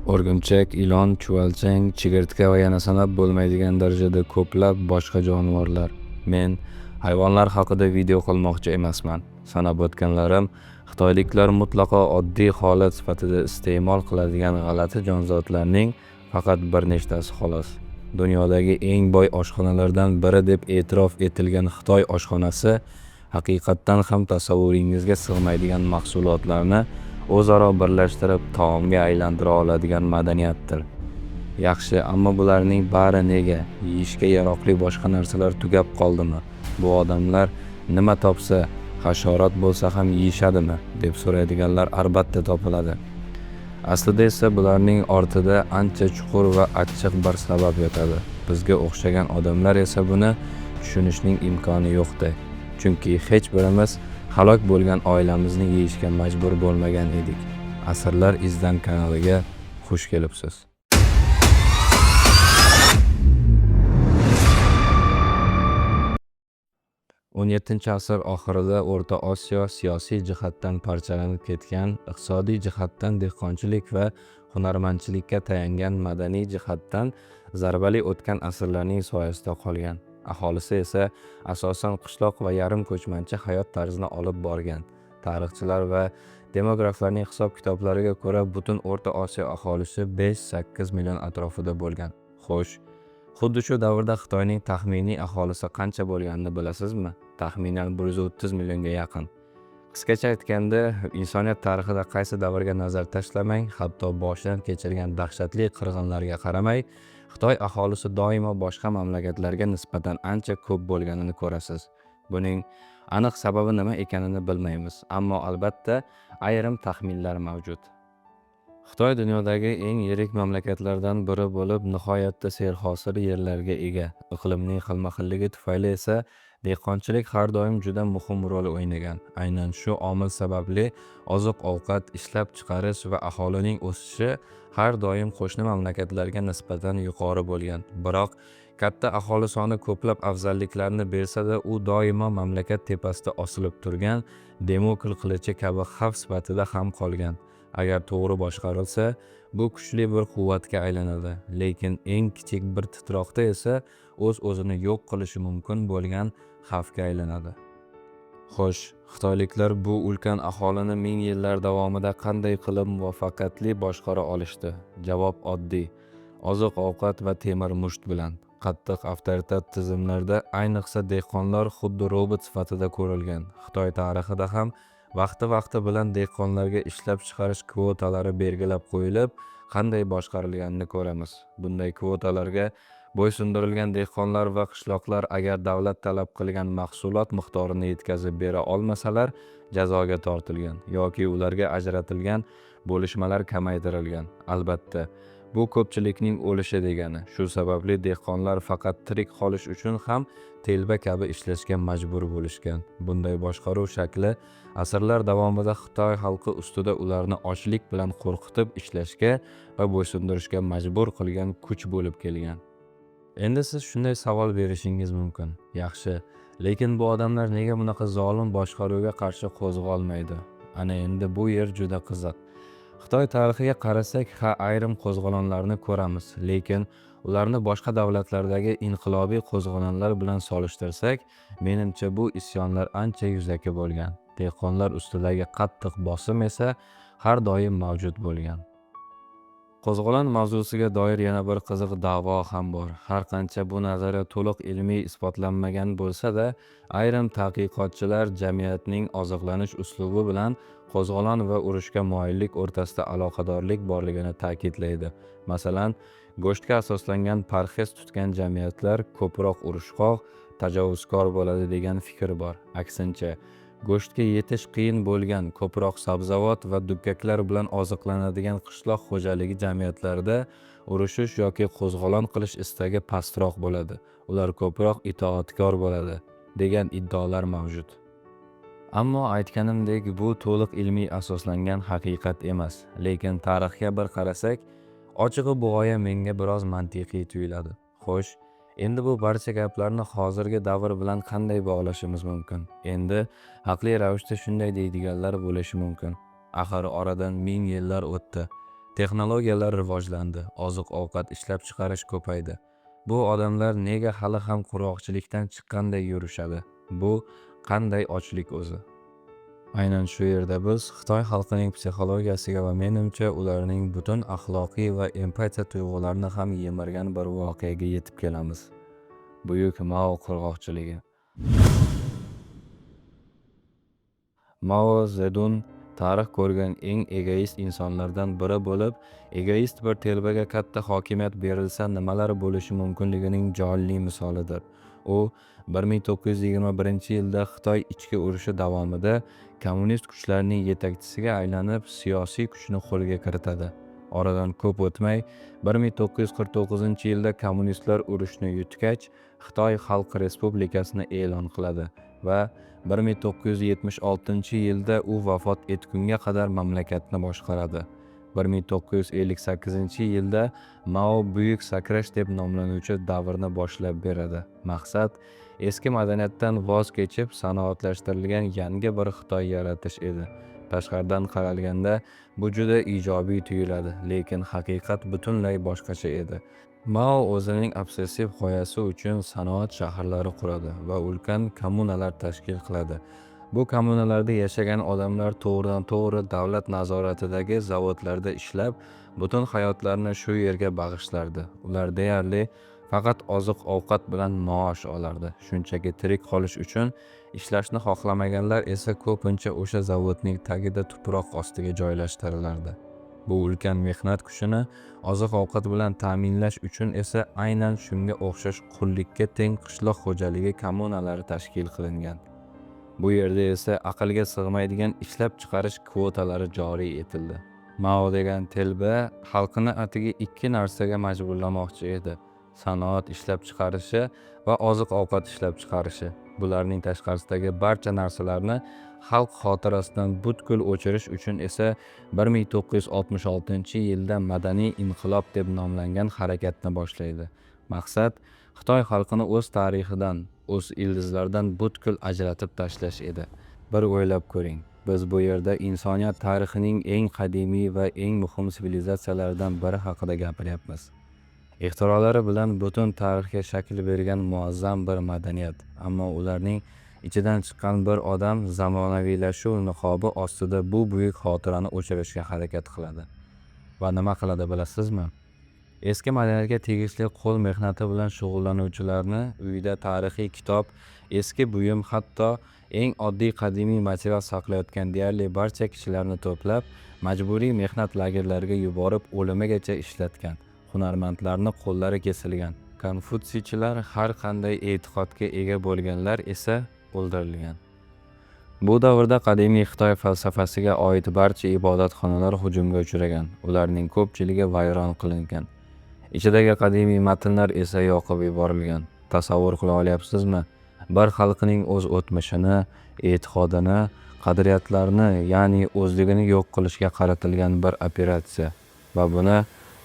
O'rgimchak, ilon, chuvalchang, chigirtka va yana sanab bo'lmaydigan darajada ko'plab boshqa jonivorlar. Men hayvonlar haqida video qilmoqchi emasman. Sanab o'tganlarim xitoyliklar mutlaqo oddiy holat sifatida iste'mol qiladigan g'alati jonzotlarning faqat bir nechtasi xolos. Dunyodagi eng boy oshxonalardan biri deb e'tirof etilgan Xitoy oshxonasi haqiqatdan ham tasavvuringizga sig'maydigan mahsulotlarni o'zaro birlashtirib taomga aylantira oladigan madaniyatdir. Yaxshi, ammo bularning bari nega? Yeyishga yaroqli boshqa narsalar tugab qoldimi? Bu odamlar nima topsa, hasharot bo'lsa ham yeyishadimi deb so'raydiganlar albatta topiladi. Aslida esa bularning ortida ancha chuqur va achchiq bir sabab yotadi. Bizga o'xshagan odamlar esa buni tushunishning imkoni yo'qday. Chunki hech birimiz halok bo'lgan oilamizni yeyishga majbur bo'lmagan edik. Asrlar izdan kanaliga xush kelibsiz. 17-asr oxirida O'rta Osiyo siyosiy jihatdan parchalanib ketgan, iqtisodiy jihatdan dehqonchilik va hunarmandchilikka tayangan, madaniy jihatdan zarbali o'tgan asrlarning soyasida qolgan. Aholisi esa asosan qishloq va yarim ko'chmanchi hayot tarzini olib borgan. Tarixchilar va demograflarning hisob-kitoblariga ko'ra butun O'rta Osiyo aholisi 5-8 million atrofida bo'lgan. Xo'sh, xuddi shu davrda Xitoyning taxminiy aholisi qancha bo'lganini bilasizmi? Taxminan 130 millionga yaqin. Qisqacha aytganda, insoniyat tarixida qaysi davrga nazar tashlamang, hatto boshidan kechirgan dahshatli qirg'inlarga qaramay, Xitoy aholisi doimo boshqa mamlakatlarga nisbatan ancha ko'p bo'lganini ko'rasiz. Buning aniq sababi nima ekanini bilmaymiz, ammo albatta ayrim taxminlar mavjud. Xitoy dunyodagi eng yirik mamlakatlardan biri bo'lib, nihoyatda serhosil yerlarga ega. Iqlimning xilma-xilligi tufayli esa dehqonchilik har doim juda muhim rol o'ynagan. Aynan shu omil sababli oziq-ovqat ishlab chiqarish va aholining o'sishi har doim qo'shni mamlakatlarga nisbatan yuqori bo'lgan. Biroq katta aholi soni ko'plab afzalliklarni bersa-da, u doimo mamlakat tepasida osilib turgan Damokl qilichi kabi xavf sifatida ham qolgan. Agar to'g'ri boshqarilsa, bu kuchli bir quvvatga aylanadi, lekin eng kichik bir titroqda esa o'z-o'zini yo'q qilishi mumkin bo'lgan xavfga aylanadi. Xo'sh, xitoyliklar bu ulkan aholini ming yillar davomida qanday qilib muvaffaqiyatli boshqara olishdi? Javob oddiy: oziq-ovqat va temir musht bilan. Qattiq avtoritar tizimlarda ayniqsa dehqonlar xuddi robot sifatida ko'rilgan. Xitoy tarixida ham vaqti bilan dehqonlarga ishlab chiqarish kvotalari belgilab qo'yilib, qanday boshqarilganini ko'ramiz. Bunday kvotalarga bo'ysundirilgan dehqonlar va qishloqlar agar davlat talab qilgan mahsulot miqdorini yetkazib bera olmasalar, jazoga tortilgan yoki ularga ajratilgan bo'lishmalar kamaytirilgan. Albatta, bu ko'pchilikning o'lishi degani. Shu sababli dehqonlar faqat tirik qolish uchun ham telba kabi ishlashga majbur bo'lishgan. Bunday boshqaruv shakli asrlar davomida Xitoy xalqi ustida ularni ochlik bilan qo'rqitib ishlashga va bo'ysundirishga majbur qilgan kuch bo'lib kelgan. Endi siz shunday savol berishingiz mumkin. Yaxshi, lekin bu odamlar nega bunaqa zolim boshqaruvga qarshi qo'zg'olmaydi? Ana endi bu yer juda qiziq. Xitoy tarixiga qarasak, ayrim qo'zg'olonlarni ko'ramiz, lekin ularni boshqa davlatlardagi inqilobiy qo'zg'olonlar bilan solishtirsak, menimcha bu isyonlar ancha yuzaki bo'lgan. Dehqonlar ustidagi qattiq bosim esa har doim mavjud bo'lgan. Qo'zg'olon mavzusiga doir yana bir qiziq da'vo ham bor. Har qancha bu nazariya to'liq ilmiy isbotlanmagan bo'lsa-da, ayrim tadqiqotchilar jamiyatning oziqlanish uslubi bilan qo'zg'olon va urushga moyillik o'rtasida aloqadorlik borligini ta'kidlaydi. Masalan, go'shtga asoslangan parhez tutgan jamiyatlar ko'proq urushqoq, tajovuzkor bo'ladi degan fikr bor. Aksincha, go'shtga yetish qiyin bo'lgan, ko'proq sabzavot va dukkaklar bilan oziqlanadigan qishloq xo'jaligi jamiyatlarida urushish yoki qo'zg'olon qilish istagi pastroq bo'ladi. Ular ko'proq itoatkor bo'ladi degan iddaolar mavjud. Ammo aytganimdek, bu to'liq ilmiy asoslangan haqiqat emas. Lekin tarixga bir qarasak, ochig'i bu g'oya menga biroz mantiqiy tuyuladi. Xo'sh, endi bu barcha gaplarni hozirgi davr bilan qanday bog'lashimiz mumkin? Endi haqli ravishda shunday deydiganlar bo'lishi mumkin. Axir oradan 1000 yillar o'tdi. Texnologiyalar rivojlandi, oziq-ovqat ishlab chiqarish ko'paydi. Bu odamlar nega hali ham qurg'oqchilikdan chiqqanday yurishadi? Bu qanday ochlik o'zi? Aynan shu yerda biz Xitoy xalqining psixologiyasiga va menimcha ularning butun axloqiy va empatiya tuyg'ularini ham yemirgan bir voqeaga yetib kelamiz. Buyuk Mao qurg'oqchiligi. Mao Zedun tarix ko'rgan eng egoist insonlardan biri bo'lib, egoist bir telbaga katta hokimiyat berilsa nimalar bo'lishi mumkinligining jonli misolidir. U 1921-yilda Xitoy ichki urushi davomida kommunist kuchlarning yetakchisiga aylanib, siyosiy kuchni qo'lga kiritadi. Oradan ko'p o'tmay 1949-yilda kommunistlar urushni yutgach, Xitoy Xalq Respublikasini e'lon qiladi va 1976-yilda u vafot etgunga qadar mamlakatni boshqaradi. 1958-yilda Mao buyuk sakrash deb nomlanuvchi davrni boshlab beradi. Maqsad eski madaniyatdan voz kechib sanoatlashtirilgan yangi bir Xitoy yaratish edi. Tashqaridan qaralganda bu juda ijobiy tuyuladi, lekin haqiqat butunlay boshqacha edi. Mao o'zining obsessiv g'oyasi uchun sanoat shaharlari quradi va ulkan kommunalar tashkil qiladi. Bu kommunalarda yashagan odamlar to'g'ridan-to'g'ri davlat nazoratidagi zavodlarda ishlab, butun hayotlarini shu yerga bag'ishlardi. Ular deyarli faqat oziq-ovqat bilan maosh olardi. Shunchaki tirik qolish uchun ishlashni xohlamaganlar esa ko'pincha o'sha zavodning tagida tuproq ostiga joylashtirilardi. Bu ulkan mehnat kuchini oziq-ovqat bilan ta'minlash uchun esa aynan shunga o'xshash qullikka teng qishloq xo'jaligi kommunalari tashkil qilingan. Bu yerda esa aqlga sig'maydigan ishlab chiqarish kvotalari joriy etildi. Mao degan telba xalqini atigi ikki narsaga majburlamoqchi edi: sanoat ishlab chiqarishi va oziq-ovqat ishlab chiqarishi. Bularning tashqarisidagi barcha narsalarni xalq xotirasidan butkul o'chirish uchun esa 1966-yilda madaniy inqilob deb nomlangan harakatni boshlaydi. Maqsad Xitoy xalqini o'z tarixidan, o'z ildizlaridan butkul ajratib tashlash edi. Bir o'ylab ko'ring, biz bu yerda insoniyat tarixining eng qadimiy va eng muhim sivilizatsiyalaridan biri haqida gapiryapmiz. Ixtirolari bilan butun tarixga shakl bergan muazzam bir madaniyat, ammo ularning ichidan chiqqan bir odam zamonaviylashuv niqobi ostida bu buyuk xotirani o'chirishga harakat qiladi. Va nima qiladi bilasizmi? Eski madaniyatga tegishli qo'l mehnati bilan shug'ullanuvchilarni uyida tarixiy kitob, eski buyum, hatto eng oddiy qadimiy material saqlayotgan deyarli barcha kishilarni to'plab, majburiy mehnat lagerlariga yuborib o'limigacha ishlatgan. Hunarmandlarni qo'llari kesilgan. Konfutsiychilar har qanday e'tiqodga ega bo'lganlar esa o'ldirilgan. Bu davrda qadimiy Xitoy falsafasiga oid barcha ibodatxonalar hujumga uchragan. Ularning ko'pchiligi vayron qilingan. Ichidagi qadimiy matnlar esa yoqib yuborilgan. Tasavvur qila olyapsizmi? Bir xalqning o'z o'tmishini, e'tiqodini, qadriyatlarini, ya'ni o'zligini yo'q qilishga qaratilgan bir operatsiya. Va buni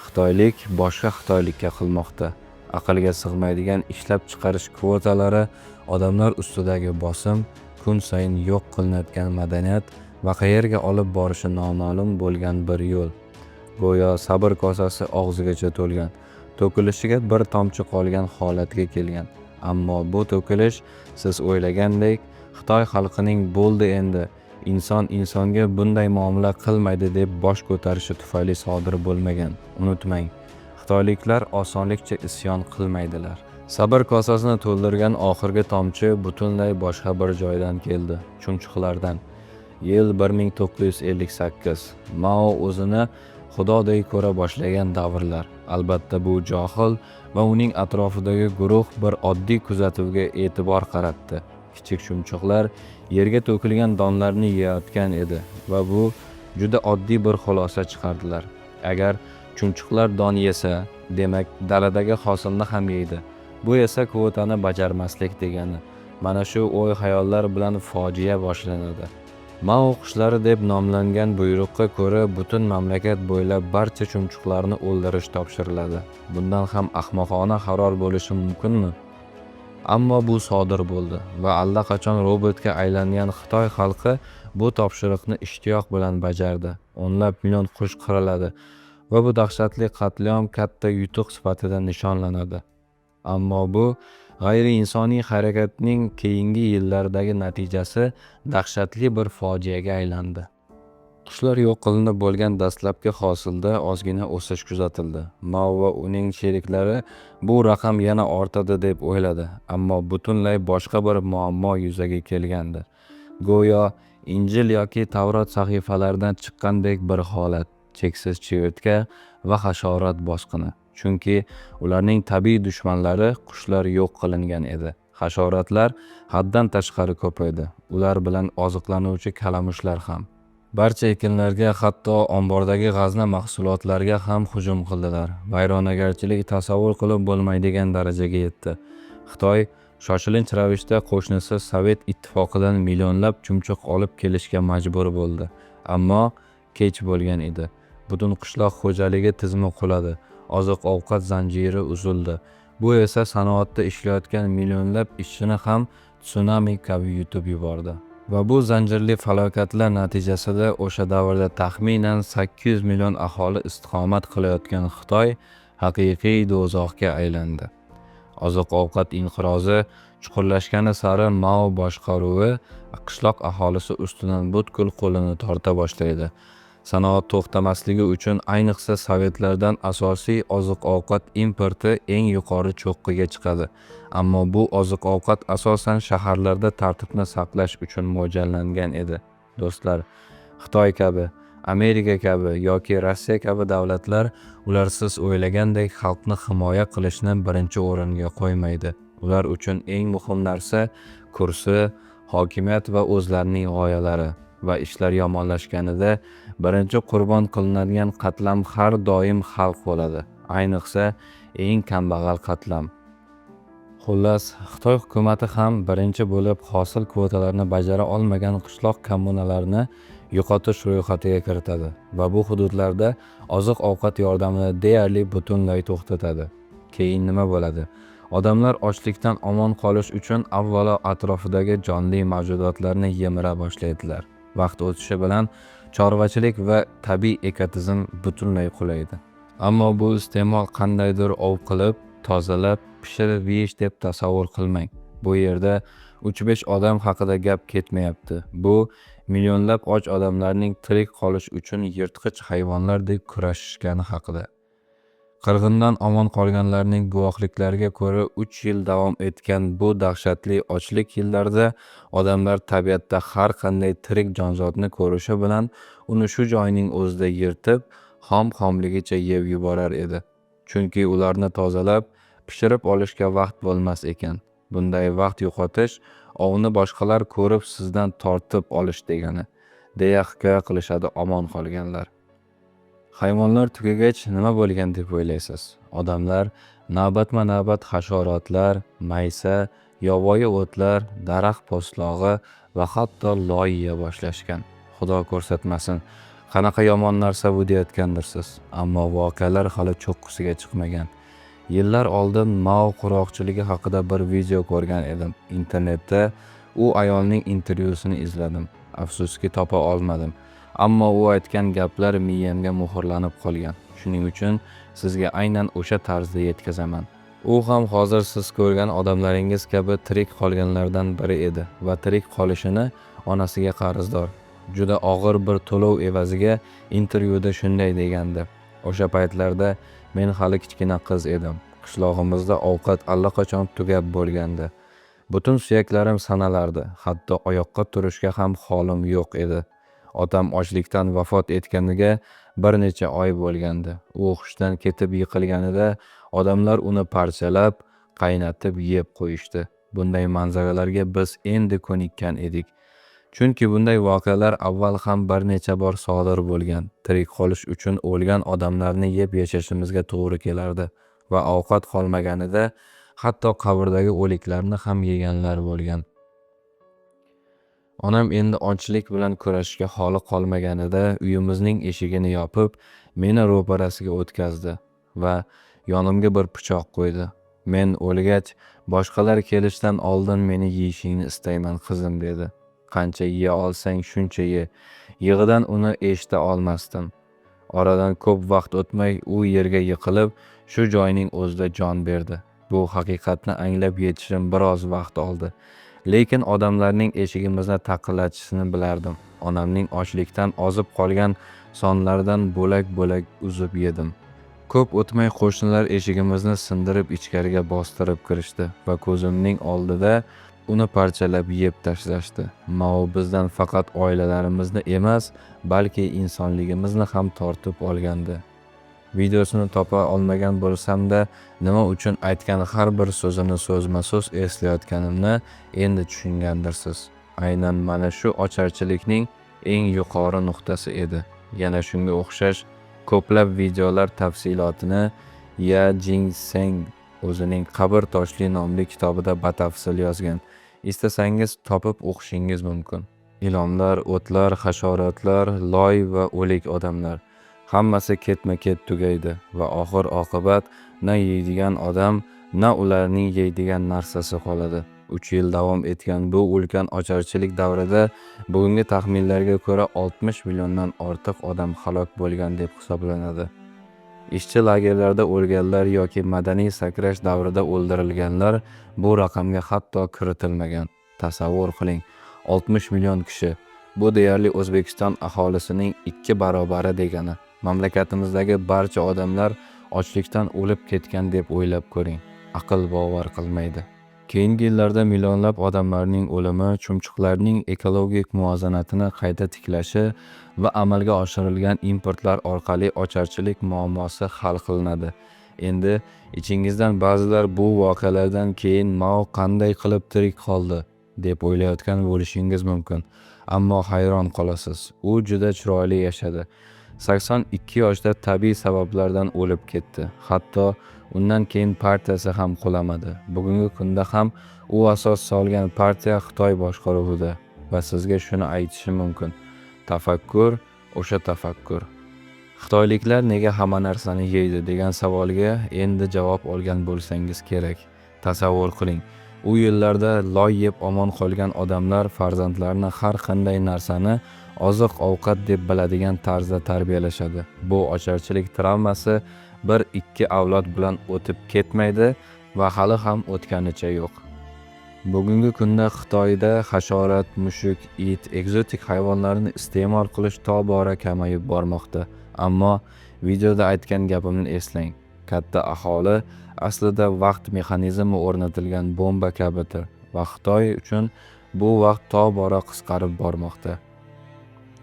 Xitoylik boshqa Xitoylikka qilmoqda. Aqlga sig'maydigan ishlab chiqarish kvotalari, odamlar ustidagi bosim, kun sayin yo'q qilinayotgan madaniyat va qayerga olib borishi noma'lum bo'lgan bir yo'l. Go'yo sabr kosasi og'zigacha to'lgan, to'kilishiga bir tomchi qolgan holatga kelgan. Ammo bu to'kilish siz o'ylagandek Xitoy xalqining bo'ldi endi, inson insonga bunday muomala qilmaydi deb bosh ko'tarishi tufayli sodir bo'lmagan. Unutmang, xitoyliklar osonlikcha isyon qilmaydilar. Sabr kosasini to'ldirgan oxirgi tomchi butunlay boshqa bir joydan keldi, chumchuqlardan. Yil 1958. Mao o'zini xudodek ko'ra boshlagan davrlar. Albatta bu johil va uning atrofidagi guruh bir oddiy kuzatuvga e'tibor qaratdi. Kichik chumchuqlar yerga to'kilgan donlarni yeyotgan edi va bu juda oddiy bir xulosa chiqardilar. Agar chumchuqlar don yesa, demak daladagi hosilni ham yeydi. Bu esa kvotani bajarmaslik degani. Mana shu o'y-xayollar bilan fojia boshlanadi. Mao qushlari deb nomlangan buyruqqa ko'ra butun mamlakat bo'ylab barcha chumchuqlarni o'ldirish topshiriladi. Bundan ham ahmoqona qaror bo'lishi mumkinmi? Ammo bu sodir bo'ldi va allaqachon robotga aylangan Xitoy xalqi bu topshiriqni ishtiyoq bilan bajardi. O'nlab million qush qiriladi. va bu dahshatli qatliam katta yutuq sifatida nishonlanadi. Ammo bu g'ayriinsoniy harakatning keyingi yillardagi natijasi dahshatli bir fojiaga aylandi. Qushlar yo'q qilinib bo'lgan dastlabki hosilda ozgina o'sish kuzatildi. Mao va uning sheriklari bu raqam yana ortadi deb o'yladi, ammo butunlay boshqa bir muammo yuzaga kelgandi. Go'yo Injil yoki Tavrot sahifalaridan chiqqandek bir holat, cheksiz chigirtka va hasharot bosqini. Chunki ularning tabiiy dushmanlari qushlar yo'q qilingan edi. Hasharotlar haddan tashqari ko'paydi. Ular bilan oziqlanuvchi kalamushlar ham. Barcha ekinlarga, hatto ombordagi g'azna mahsulotlariga ham hujum qildilar. Vayronagarchilik tasavvur qilib bo'lmaydigan darajaga yetdi. Xitoy shoshilinch ravishda qo'shnisi Sovet ittifoqidan millionlab chumchuq olib kelishga majbur bo'ldi. Ammo kech bo'lgan edi. Butun qishloq xo'jaligi tizimi quladi. Oziq-ovqat zanjiri uzildi. Bu esa sanoatda ishlayotgan millionlab ishchini ham tsunami kabi yutib yubordi. Va bu zanjirli falokatlar natijasida o'sha davrda taxminan 800 million aholi istiqomat qilayotgan Xitoy haqiqiy do'zaxga aylandi. Oziq-ovqat inqirozi chuqurlashgani sari Mao boshqaruvi qishloq aholisi ustidan butkul qo'lini torta boshlaydi. Sanoat to'xtamasligi uchun ayniqsa Sovetlardan asosiy oziq-ovqat importi eng yuqori cho'qqiga chiqadi. Ammo bu oziq-ovqat asosan shaharlarda tartibni saqlash uchun mo'ljallangan edi. Do'stlar, Xitoy kabi, Amerika kabi yoki Rossiya kabi davlatlar ularsiz o'ylagandek xalqni himoya qilishni birinchi o'ringa qo'ymaydi. Ular uchun eng muhim narsa kursi, hokimiyat va o'zlarining g'oyalari. Va ishlar yomonlashganida birinchi qurbon qilinadigan qatlam har doim xalq bo'ladi. Ayniqsa eng kambag'al qatlam. Xullas, Xitoy hukumatı ham birinchi bo'lib hosil kvotalarini bajara olmagan qishloq kommunalarini yo'qotish ro'yxatiga kiritadi va bu hududlarda oziq-ovqat yordamini deyarli butunlay to'xtatadi. Keyin nima bo'ladi? Odamlar ochlikdan omon qolish uchun avvalo atrofidagi jonli mavjudotlarni yemira boshlaydilar. Vaqt o'tishi bilan chorvachilik va tabiiy ekotizim butunlay qulaydi. Ammo bu iste'mol qandaydir ov qilib, tozalab, pishirib yeyish deb tasavvur qilmang. Bu yerda 3-5 odam haqida gap ketmayapti. Bu millionlab och odamlarning tirik qolish uchun yirtqich hayvonlardek kurashishgani haqida. Qirg'indan omon qolganlarning guvohliklariga ko'ra 3 yil davom etgan bu dahshatli ochlik yillarida odamlar tabiatda har qanday tirik jonzotni ko'rishi bilan uni shu joyning o'zida yirtib, xom-xomligicha yeb yuborar edi. Chunki ularni tozalab, pishirib olishga vaqt bo'lmas ekan. Bunday vaqt yo'qotish ovni boshqalar ko'rib sizdan tortib olish degani, deya hikoya qilishadi omon qolganlar. Hayvonlar tugagach nima bo'lgan deb o'ylaysiz? Odamlar navbatma-navbat hasharotlar, maysa, yovvoyi o'tlar, daraxt po'stlog'i va hatto loy yeya boshlashgan. Xudo ko'rsatmasin, qanaqa yomon narsa bu deyotgandirsiz. Ammo voqealar hali cho'qqisiga chiqmagan. Yillar oldin Mao quroqchiligi haqida bir video ko'rgan edim. Internetda u ayolning intervyusini izladim. Afsuski topa olmadim. Ammo u aytgan gaplar miyamga muhrlanib qolgan. Shuning uchun sizga aynan o'sha tarzda yetkazaman. U ham hozir siz ko'rgan odamlaringiz kabi tirik qolganlardan biri edi va tirik qolishini onasiga qarzdor. Juda og'ir bir to'lov evaziga intervyuda shunday degandi. O'sha paytlarda men hali kichkina qiz edim. Qishlog'imizda ovqat allaqachon tugab bo'lgandi. Butun suyaklarim sanalardi. Hatto oyoqqa turishga ham holim yo'q edi. Otam ochlikdan vafot etganiga bir necha oy bo'lgandi. U hushdan ketib yiqilganida odamlar uni parchalab, qaynatib yeb qo'yishdi. Bunday manzaralarga biz endi ko'nikkan edik. Chunki bunday voqealar avval ham bir necha bor sodir bo'lgan. Tirik qolish uchun o'lgan odamlarni yeb yashashimizga to'g'ri kelardi va ovqat qolmaganida hatto qabrdagi o'liklarni ham yeganlar bo'lgan. Onam endi ochlik bilan kurashishga holi qolmaganida uyimizning eshigini yopib, meni ro'parasiga o'tkazdi va yonimga bir pichoq qo'ydi. Men o'lgach, boshqalar kelishdan oldin meni yeyishingni istayman qizim dedi. Qancha yeya olsang shuncha ye. Yig'idan uni eshita olmasdim. Oradan ko'p vaqt o'tmay u yerga yiqilib, shu joyning o'zida jon berdi. Bu haqiqatni anglab yetishim biroz vaqt oldi. Lekin odamlarning eshigimizni taqillatishini bilardim. Onamning ochlikdan ozib qolgan sonlardan bo'lak-bo'lak uzib yedim. Ko'p o'tmay qo'shnilar eshigimizni sindirib ichkariga bostirib kirishdi va ko'zimning oldida uni parchalab yeb tashlashdi. Mao bizdan faqat oilalarimizni emas, balki insonligimizni ham tortib olgandi. Videosini topa olmagan bo'lsam-da, nima uchun aytgan har bir so'zini so'zma-so'z eslayotganimni endi tushungandirsiz. Aynan mana shu ocharchilikning eng yuqori nuqtasi edi. Yana shunga o'xshash ko'plab videolar tafsilotini Ya Jinseng o'zining Qabr toshli nomli kitobida batafsil yozgan. Istasangiz topib o'qishingiz mumkin. Ilonlar, o'tlar, hasharotlar, loy va o'lik odamlar hammasi ketma-ket tugaydi va oxir oqibat na yeydigan odam, na ularning yeydigan narsasi qoladi. 3 yil davom etgan bu ulkan ocharchilik davrida bugungi taxminlarga ko'ra 60 milliondan ortiq odam halok bo'lgan deb hisoblanadi. Ishchi lagerlarda o'lganlar yoki madaniy sakrash davrida o'ldirilganlar bu raqamga hatto kiritilmagan. Tasavvur qiling, 60 million kishi. Bu deyarli O'zbekiston aholisining 2 barobari degani. Mamlakatimizdagi barcha odamlar ochlikdan o'lib ketgan deb o'ylab ko'ring. Aql bovar qilmaydi. Keyingi yillarda millionlab odamlarning o'limi, chumchuqlarning ekologik muvozanatini qayta tiklashi va amalga oshirilgan importlar orqali ocharchilik muammosi hal qilinadi. Endi ichingizdan ba'zilar bu voqealardan keyin Mao qanday qilib tirik qoldi deb o'ylayotgan bo'lishingiz mumkin. Ammo hayron qolasiz. U juda chiroyli yashadi. 82 yoshda tabiiy sabablardan o'lib ketdi. Hatto undan keyin partiyasi ham qulamadi. Bugungi kunda ham u asos solgan partiya Xitoy boshqaruvida va sizga shuni aytishim mumkin. Tafakkur o'sha tafakkur. Xitoyliklar nega hamma narsani yeydi degan savolga endi javob olgan bo'lsangiz kerak. Tasavvur qiling. U yillarda loy yeb omon qolgan odamlar farzandlarini har qanday narsani oziq-ovqat deb biladigan tarzda tarbiyalashadi. Bu ocharchilik travmasi 1-2 avlod bilan o'tib ketmaydi va hali ham o'tganicha yo'q. Bugungi kunda Xitoyda hasharot, mushuk, it, ekzotik hayvonlarni iste'mol qilish tobora kamayib bormoqda. Ammo videoda aytgan gapimni eslang. Katta aholi aslida vaqt mexanizmi o'rnatilgan bomba kabidir va Xitoy uchun bu vaqt tobora qisqarib bormoqda.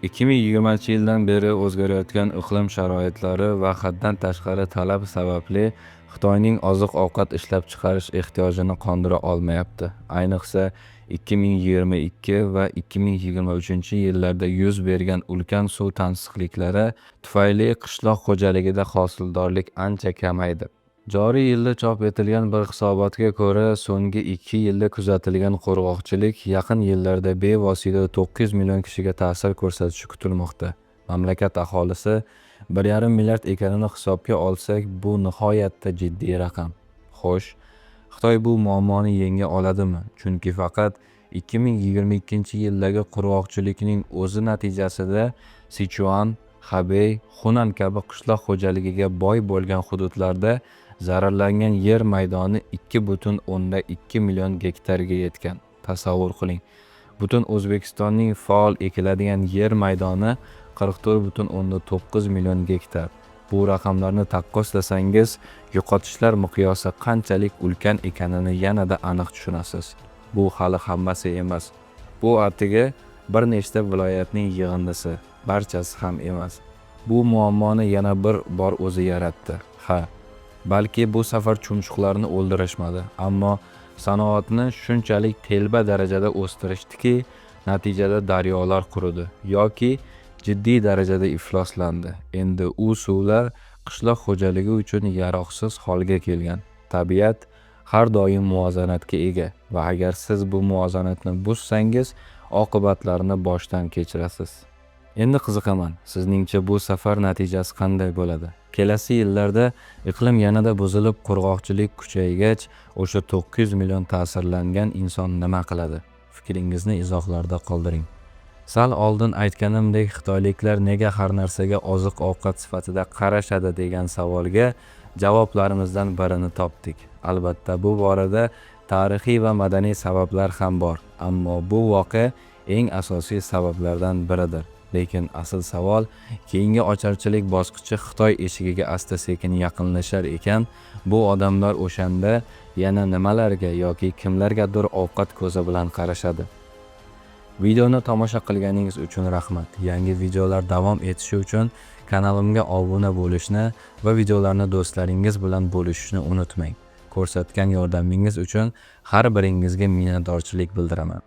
2020 yildan beri o'zgarayotgan iqlim sharoitlari va haddan tashqari talab sababli Xitoyning oziq-ovqat ishlab chiqarish ehtiyojini qondira olmayapti. Ayniqsa 2022 va 2023 yillarda yuz bergan ulkan suv tansiqliklari tufayli qishloq xo'jaligida hosildorlik ancha kamaydi. Joriy yilda chop etilgan bir hisobotga ko'ra, so'nggi 2 yilda kuzatilgan qurg'oqchilik yaqin yillarda bevosita 9 million kishiga ta'sir ko'rsatishi kutilmoqda. Mamlakat aholisi 1,5 milliard ekanini hisobga olsak, bu nihoyatda jiddiy raqam. Xo'sh, Xitoy bu muammoni yenga oladimi? Chunki faqat 2022-yildagi qurg'oqchilikning o'zi natijasida Sichuan, Xabey, Xunan kabi qishloq xo'jaligiga boy bo'lgan hududlarda zararlangan yer maydoni 2,2 million gektarga yetgan. Tasavvur qiling. Butun O'zbekistonning faol ekiladigan yer maydoni 44,9 million gektar. Bu raqamlarni taqqoslasangiz, yo'qotishlar miqyosi qanchalik ulkan ekanini yanada aniq tushunasiz. Bu hali hammasi emas. Bu atigi bir nechta viloyatning yig'indisi, barchasi ham emas. Bu muammoni yana bir bor o'zi yaratdi. Balki bu safar chumchuqlarni o'ldirishmadi, ammo sanoatni shunchalik telba darajada o'stirishdiki, natijada daryolar quridi yoki jiddiy darajada ifloslandi. Endi u suvlar qishloq xo'jaligi uchun yaroqsiz holga kelgan. Tabiat har doim muvozanatga ega va agar siz bu muvozanatni buzsangiz, oqibatlarini boshdan kechirasiz. Endi qiziqaman, sizningcha bu safar natijasi qanday bo'ladi? Kelasi yillarda iqlim yanada buzilib, qurg'oqchilik kuchaygach, o'sha 900 million ta'sirlangan inson nima qiladi? Fikringizni izohlarda qoldiring. Sal oldin aytganimdek, xitoyliklar nega har narsaga oziq-ovqat sifatida qarashadi degan savolga javoblarimizdan birini topdik. Albatta, bu borada tarixiy va madaniy sabablar ham bor, ammo bu voqea eng asosiy sabablardan biridir. Lekin asl savol, keyingi ocharchilik bosqichi Xitoy eshigiga asta-sekin yaqinlashar ekan, bu odamlar o'shanda yana nimalarga yoki kimlargadir ovqat ko'zi bilan qarashadi? Videoni tomosha qilganingiz uchun rahmat. Yangi videolar davom etishi uchun kanalimga obuna bo'lishni va videolarni do'stlaringiz bilan bo'lishishni unutmang. Ko'rsatgan yordamingiz uchun har biringizga minnatdorchilik bildiraman.